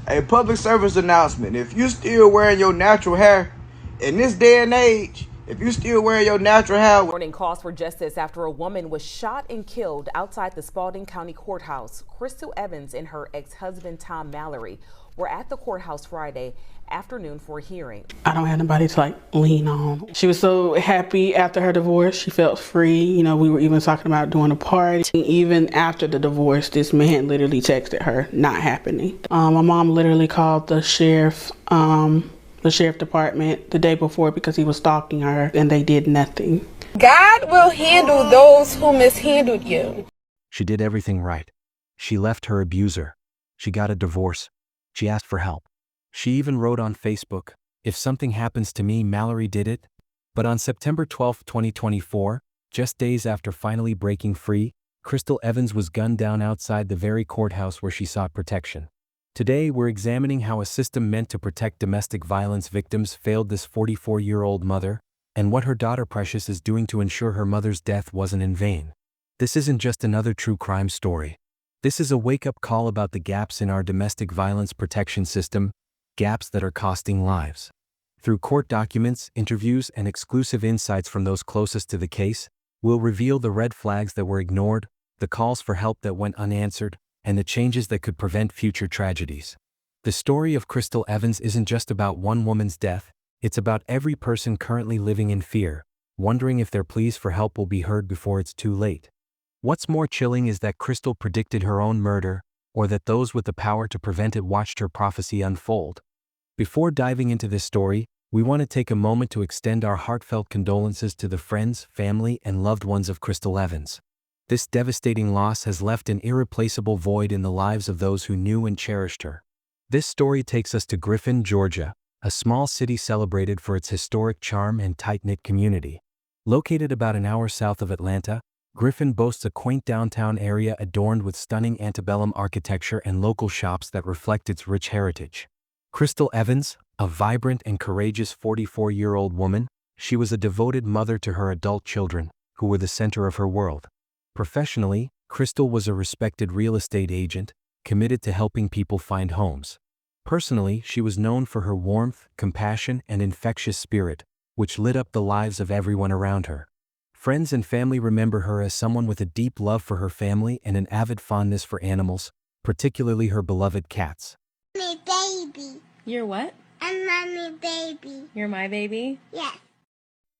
A public service announcement. If you still wearing your natural hair in this day and age, if you still wearing your natural hair. Morning calls for justice after a woman was shot and killed outside the Spalding County Courthouse. Crystal Evans and her ex-husband Tom Mallory were at the courthouse Friday afternoon for a hearing. I don't have nobody to lean on. She was so happy after her divorce. She felt free. You know, we were even talking about doing a party. Even after the divorce, this man literally texted her, not happening. My mom literally called the sheriff department the day before because he was stalking her, and they did nothing. God will handle those who mishandled you. She did everything right. She left her abuser. She got a divorce. She asked for help. She even wrote on Facebook, "If something happens to me, Mallory did it." But on September 12, 2024, just days after finally breaking free, Crystal Evans was gunned down outside the very courthouse where she sought protection. Today, we're examining how a system meant to protect domestic violence victims failed this 44-year-old mother, and what her daughter Precious is doing to ensure her mother's death wasn't in vain. This isn't just another true crime story. This is a wake-up call about the gaps in our domestic violence protection system, gaps that are costing lives. Through court documents, interviews, and exclusive insights from those closest to the case, we'll reveal the red flags that were ignored, the calls for help that went unanswered, and the changes that could prevent future tragedies. The story of Crystal Evans isn't just about one woman's death, it's about every person currently living in fear, wondering if their pleas for help will be heard before it's too late. What's more chilling is that Crystal predicted her own murder, or that those with the power to prevent it watched her prophecy unfold. Before diving into this story, we want to take a moment to extend our heartfelt condolences to the friends, family, and loved ones of Crystal Evans. This devastating loss has left an irreplaceable void in the lives of those who knew and cherished her. This story takes us to Griffin, Georgia, a small city celebrated for its historic charm and tight-knit community. Located about an hour south of Atlanta, Griffin boasts a quaint downtown area adorned with stunning antebellum architecture and local shops that reflect its rich heritage. Crystal Evans, a vibrant and courageous 44-year-old woman, she was a devoted mother to her adult children, who were the center of her world. Professionally, Crystal was a respected real estate agent, committed to helping people find homes. Personally, she was known for her warmth, compassion, and infectious spirit, which lit up the lives of everyone around her. Friends and family remember her as someone with a deep love for her family and an avid fondness for animals, particularly her beloved cats. My baby. You're what? I'm mommy baby. You're my baby? Yes.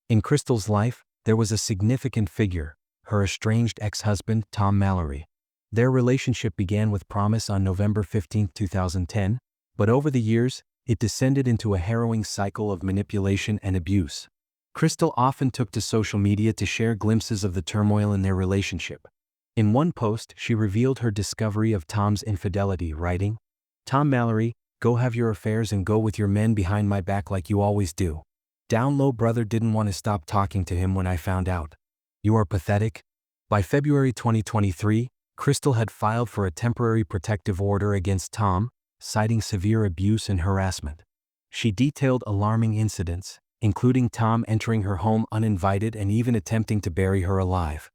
In Crystal's life, there was a significant figure, her estranged ex-husband, Tom Mallory. Their relationship began with promise on November 15, 2010, but over the years, it descended into a harrowing cycle of manipulation and abuse. Crystal often took to social media to share glimpses of the turmoil in their relationship. In one post, she revealed her discovery of Tom's infidelity, writing, "Tom Mallory, go have your affairs and go with your men behind my back like you always do. Down low brother didn't want to stop talking to him when I found out. You are pathetic." By February 2023, Crystal had filed for a temporary protective order against Tom, citing severe abuse and harassment. She detailed alarming incidents, including Tom entering her home uninvited and even attempting to bury her alive.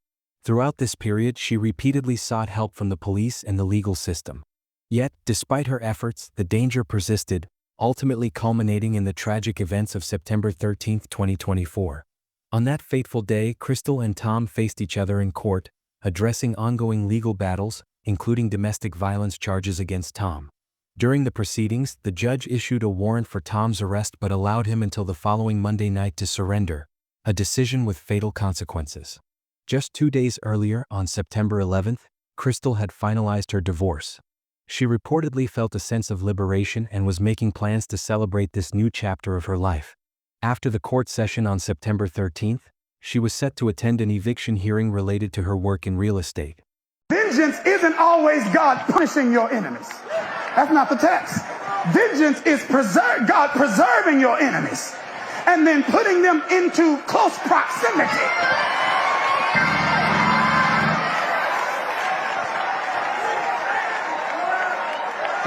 Throughout this period, she repeatedly sought help from the police and the legal system. Yet, despite her efforts, the danger persisted, ultimately culminating in the tragic events of September 13, 2024. On that fateful day, Crystal and Tom faced each other in court, addressing ongoing legal battles, including domestic violence charges against Tom. During the proceedings, the judge issued a warrant for Tom's arrest but allowed him until the following Monday night to surrender, a decision with fatal consequences. Just 2 days earlier, on September 11th, Crystal had finalized her divorce. She reportedly felt a sense of liberation and was making plans to celebrate this new chapter of her life. After the court session on September 13th, she was set to attend an eviction hearing related to her work in real estate. Vengeance isn't always God punishing your enemies. That's not the text. Vengeance is God preserving your enemies and then putting them into close proximity.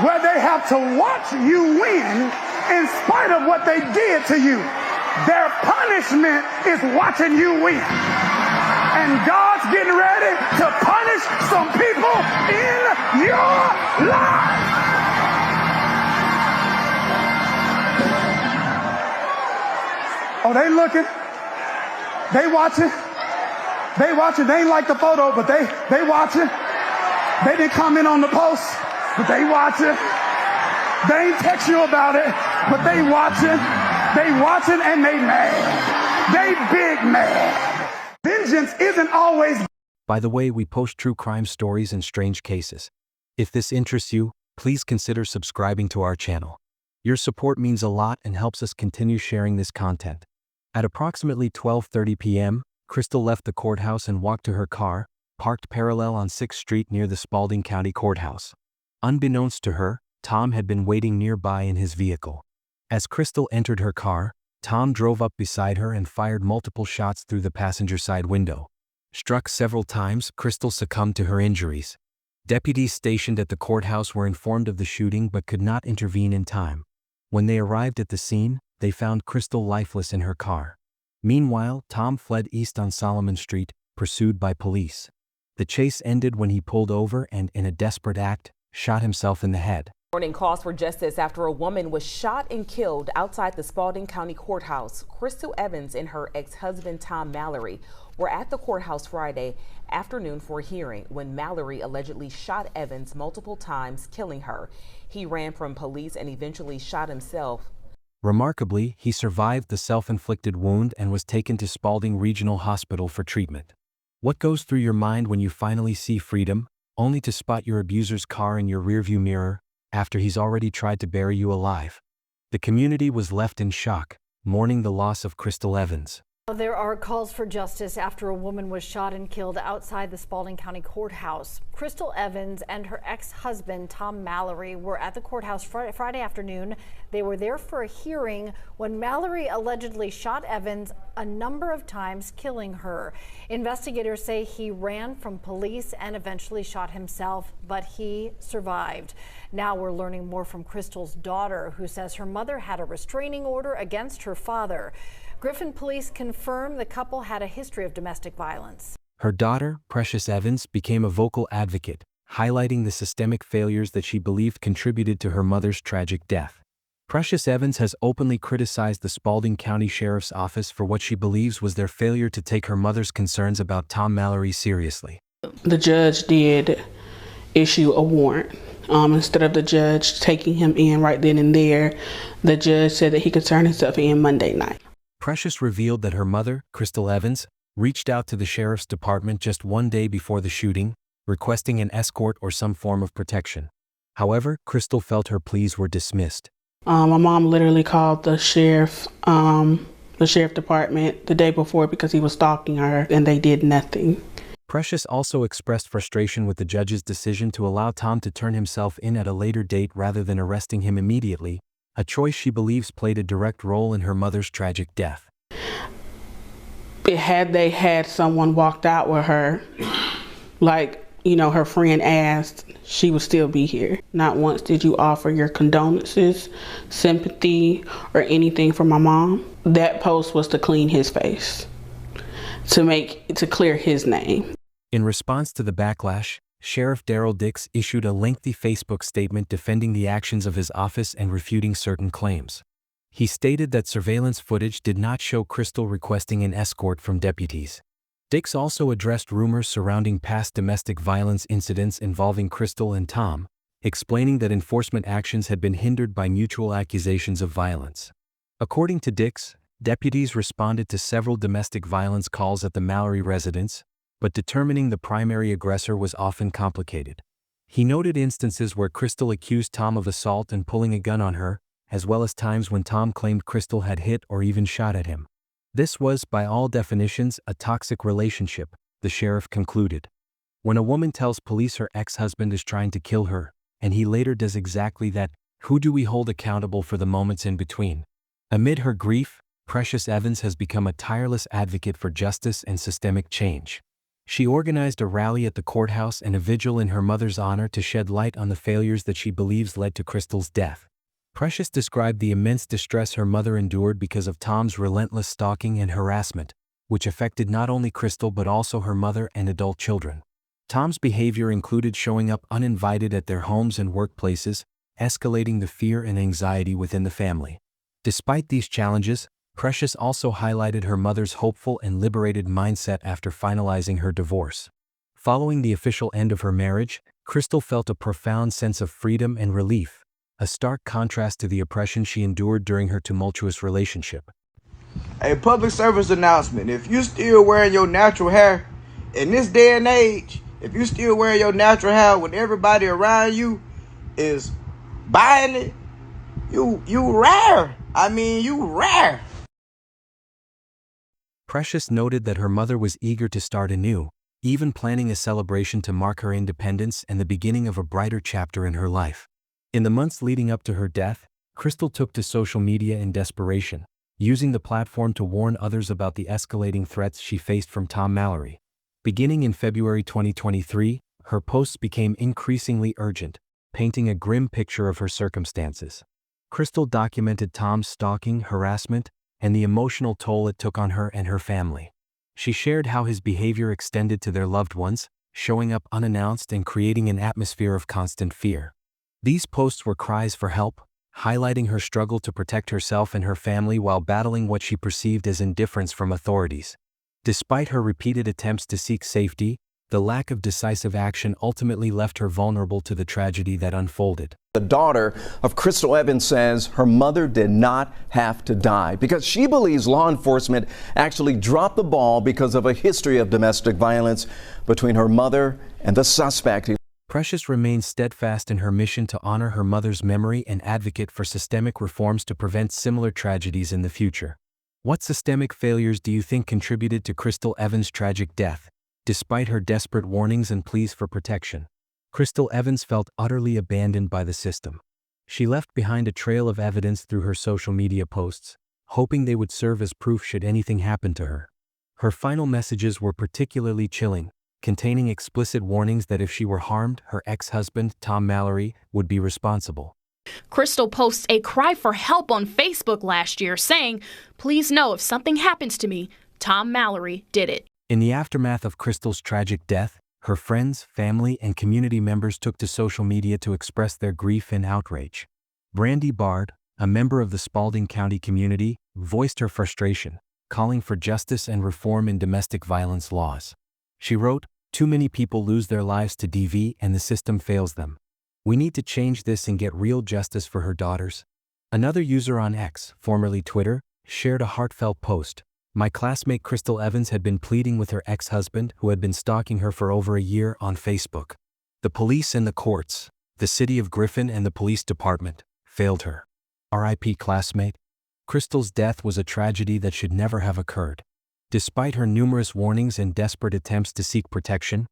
Where they have to watch you win in spite of what they did to you. Their punishment is watching you win. And God's getting ready to punish some people in your life. Oh, they looking. They watching. They watching. They ain't like the photo, but they watching. They didn't comment on the post, but they watching. They ain't text you about it, but they watching. They watching and they mad. They big mad. Vengeance isn't always. By the way, we post true crime stories and strange cases. If this interests you, please consider subscribing to our channel. Your support means a lot and helps us continue sharing this content. At approximately 12:30 p.m., Crystal left the courthouse and walked to her car, parked parallel on 6th Street near the Spalding County Courthouse. Unbeknownst to her, Tom had been waiting nearby in his vehicle. As Crystal entered her car, Tom drove up beside her and fired multiple shots through the passenger side window. Struck several times, Crystal succumbed to her injuries. Deputies stationed at the courthouse were informed of the shooting but could not intervene in time. When they arrived at the scene, they found Crystal lifeless in her car. Meanwhile, Tom fled east on Solomon Street, pursued by police. The chase ended when he pulled over and, in a desperate act, shot himself in the head. Morning calls for justice after a woman was shot and killed outside the Spalding County Courthouse. Crystal Evans and her ex-husband Tom Mallory were at the courthouse Friday afternoon for a hearing when Mallory allegedly shot Evans multiple times, killing her. He ran from police and eventually shot himself. Remarkably, he survived the self-inflicted wound and was taken to Spalding Regional Hospital for treatment. What goes through your mind when you finally see freedom, only to spot your abuser's car in your rearview mirror, after he's already tried to bury you alive? The community was left in shock, mourning the loss of Crystal Evans. There are calls for justice after a woman was shot and killed outside the Spalding County Courthouse. Crystal Evans and her ex-husband, Tom Mallory, were at the courthouse Friday afternoon. They were there for a hearing when Mallory allegedly shot Evans a number of times, killing her. Investigators say he ran from police and eventually shot himself, but he survived. Now we're learning more from Crystal's daughter, who says her mother had a restraining order against her father. Griffin police confirm the couple had a history of domestic violence. Her daughter, Precious Evans, became a vocal advocate, highlighting the systemic failures that she believed contributed to her mother's tragic death. Precious Evans has openly criticized the Spalding County Sheriff's Office for what she believes was their failure to take her mother's concerns about Tom Mallory seriously. The judge did issue a warrant. Instead of the judge taking him in right then and there, the judge said that he could turn himself in Monday night. Precious revealed that her mother, Crystal Evans, reached out to the sheriff's department just one day before the shooting, requesting an escort or some form of protection. However, Crystal felt her pleas were dismissed. My mom literally called the sheriff department the day before because he was stalking her, and they did nothing. Precious also expressed frustration with the judge's decision to allow Tom to turn himself in at a later date rather than arresting him immediately, a choice she believes played a direct role in her mother's tragic death. Had they had someone walked out with her, like, her friend asked, she would still be here. Not once did you offer your condolences, sympathy, or anything for my mom. That post was to clean his face, to clear his name. In response to the backlash, Sheriff Darrell Dix issued a lengthy Facebook statement defending the actions of his office and refuting certain claims. He stated that surveillance footage did not show Crystal requesting an escort from deputies. Dix also addressed rumors surrounding past domestic violence incidents involving Crystal and Tom, explaining that enforcement actions had been hindered by mutual accusations of violence. According to Dix, deputies responded to several domestic violence calls at the Mallory residence, but determining the primary aggressor was often complicated. He noted instances where Crystal accused Tom of assault and pulling a gun on her, as well as times when Tom claimed Crystal had hit or even shot at him. This was, by all definitions, a toxic relationship, the sheriff concluded. When a woman tells police her ex-husband is trying to kill her, and he later does exactly that, who do we hold accountable for the moments in between? Amid her grief, Precious Evans has become a tireless advocate for justice and systemic change. She organized a rally at the courthouse and a vigil in her mother's honor to shed light on the failures that she believes led to Crystal's death. Precious described the immense distress her mother endured because of Tom's relentless stalking and harassment, which affected not only Crystal but also her mother and adult children. Tom's behavior included showing up uninvited at their homes and workplaces, escalating the fear and anxiety within the family. Despite these challenges, Precious also highlighted her mother's hopeful and liberated mindset after finalizing her divorce. Following the official end of her marriage, Crystal felt a profound sense of freedom and relief, a stark contrast to the oppression she endured during her tumultuous relationship. A public service announcement. If you still wearing your natural hair in this day and age, if you still wearing your natural hair when everybody around you is buying it, you rare. You rare. Precious noted that her mother was eager to start anew, even planning a celebration to mark her independence and the beginning of a brighter chapter in her life. In the months leading up to her death, Crystal took to social media in desperation, using the platform to warn others about the escalating threats she faced from Tom Mallory. Beginning in February 2023, her posts became increasingly urgent, painting a grim picture of her circumstances. Crystal documented Tom's stalking, harassment, and the emotional toll it took on her and her family. She shared how his behavior extended to their loved ones, showing up unannounced and creating an atmosphere of constant fear. These posts were cries for help, highlighting her struggle to protect herself and her family while battling what she perceived as indifference from authorities. Despite her repeated attempts to seek safety, the lack of decisive action ultimately left her vulnerable to the tragedy that unfolded. The daughter of Crystal Evans says her mother did not have to die because she believes law enforcement actually dropped the ball because of a history of domestic violence between her mother and the suspect. Precious remains steadfast in her mission to honor her mother's memory and advocate for systemic reforms to prevent similar tragedies in the future. What systemic failures do you think contributed to Crystal Evans' tragic death? Despite her desperate warnings and pleas for protection, Crystal Evans felt utterly abandoned by the system. She left behind a trail of evidence through her social media posts, hoping they would serve as proof should anything happen to her. Her final messages were particularly chilling, containing explicit warnings that if she were harmed, her ex-husband, Tom Mallory, would be responsible. Crystal posts a cry for help on Facebook last year saying, "Please know if something happens to me, Tom Mallory did it." In the aftermath of Crystal's tragic death, her friends, family, and community members took to social media to express their grief and outrage. Brandy Bard, a member of the Spalding County community, voiced her frustration, calling for justice and reform in domestic violence laws. She wrote, "Too many people lose their lives to DV and the system fails them. We need to change this and get real justice for her daughters." Another user on X, formerly Twitter, shared a heartfelt post. "My classmate Crystal Evans had been pleading with her ex-husband, who had been stalking her for over a year, on Facebook. The police and the courts, the city of Griffin and the police department, failed her. R.I.P. classmate." Crystal's death was a tragedy that should never have occurred. Despite her numerous warnings and desperate attempts to seek protection,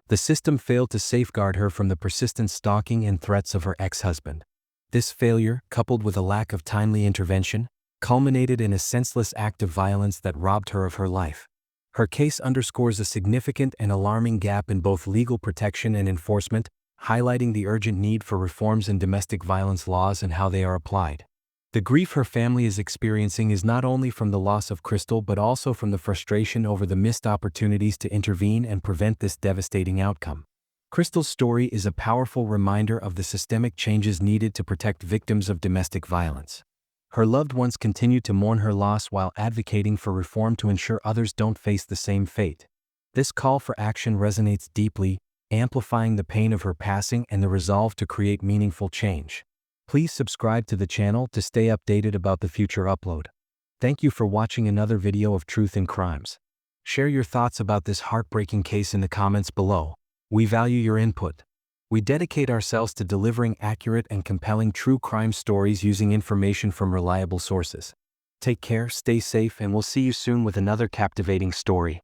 the system failed to safeguard her from the persistent stalking and threats of her ex-husband. This failure, coupled with a lack of timely intervention, culminated in a senseless act of violence that robbed her of her life. Her case underscores a significant and alarming gap in both legal protection and enforcement, highlighting the urgent need for reforms in domestic violence laws and how they are applied. The grief her family is experiencing is not only from the loss of Crystal but also from the frustration over the missed opportunities to intervene and prevent this devastating outcome. Crystal's story is a powerful reminder of the systemic changes needed to protect victims of domestic violence. Her loved ones continue to mourn her loss while advocating for reform to ensure others don't face the same fate. This call for action resonates deeply, amplifying the pain of her passing and the resolve to create meaningful change. Please subscribe to the channel to stay updated about the future upload. Thank you for watching another video of Truth in Crimes. Share your thoughts about this heartbreaking case in the comments below. We value your input. We dedicate ourselves to delivering accurate and compelling true crime stories using information from reliable sources. Take care, stay safe, and we'll see you soon with another captivating story.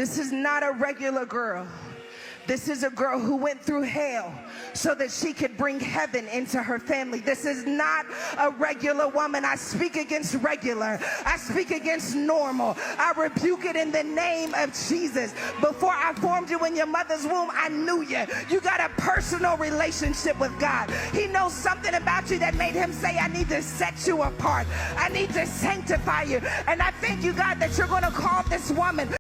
This is not a regular girl. This is a girl who went through hell so that she could bring heaven into her family. This is not a regular woman. I speak against regular. I speak against normal. I rebuke it in the name of Jesus. Before I formed you in your mother's womb, I knew you. You got a personal relationship with God. He knows something about you that made him say, I need to set you apart. I need to sanctify you. And I thank you, God, that you're going to call this woman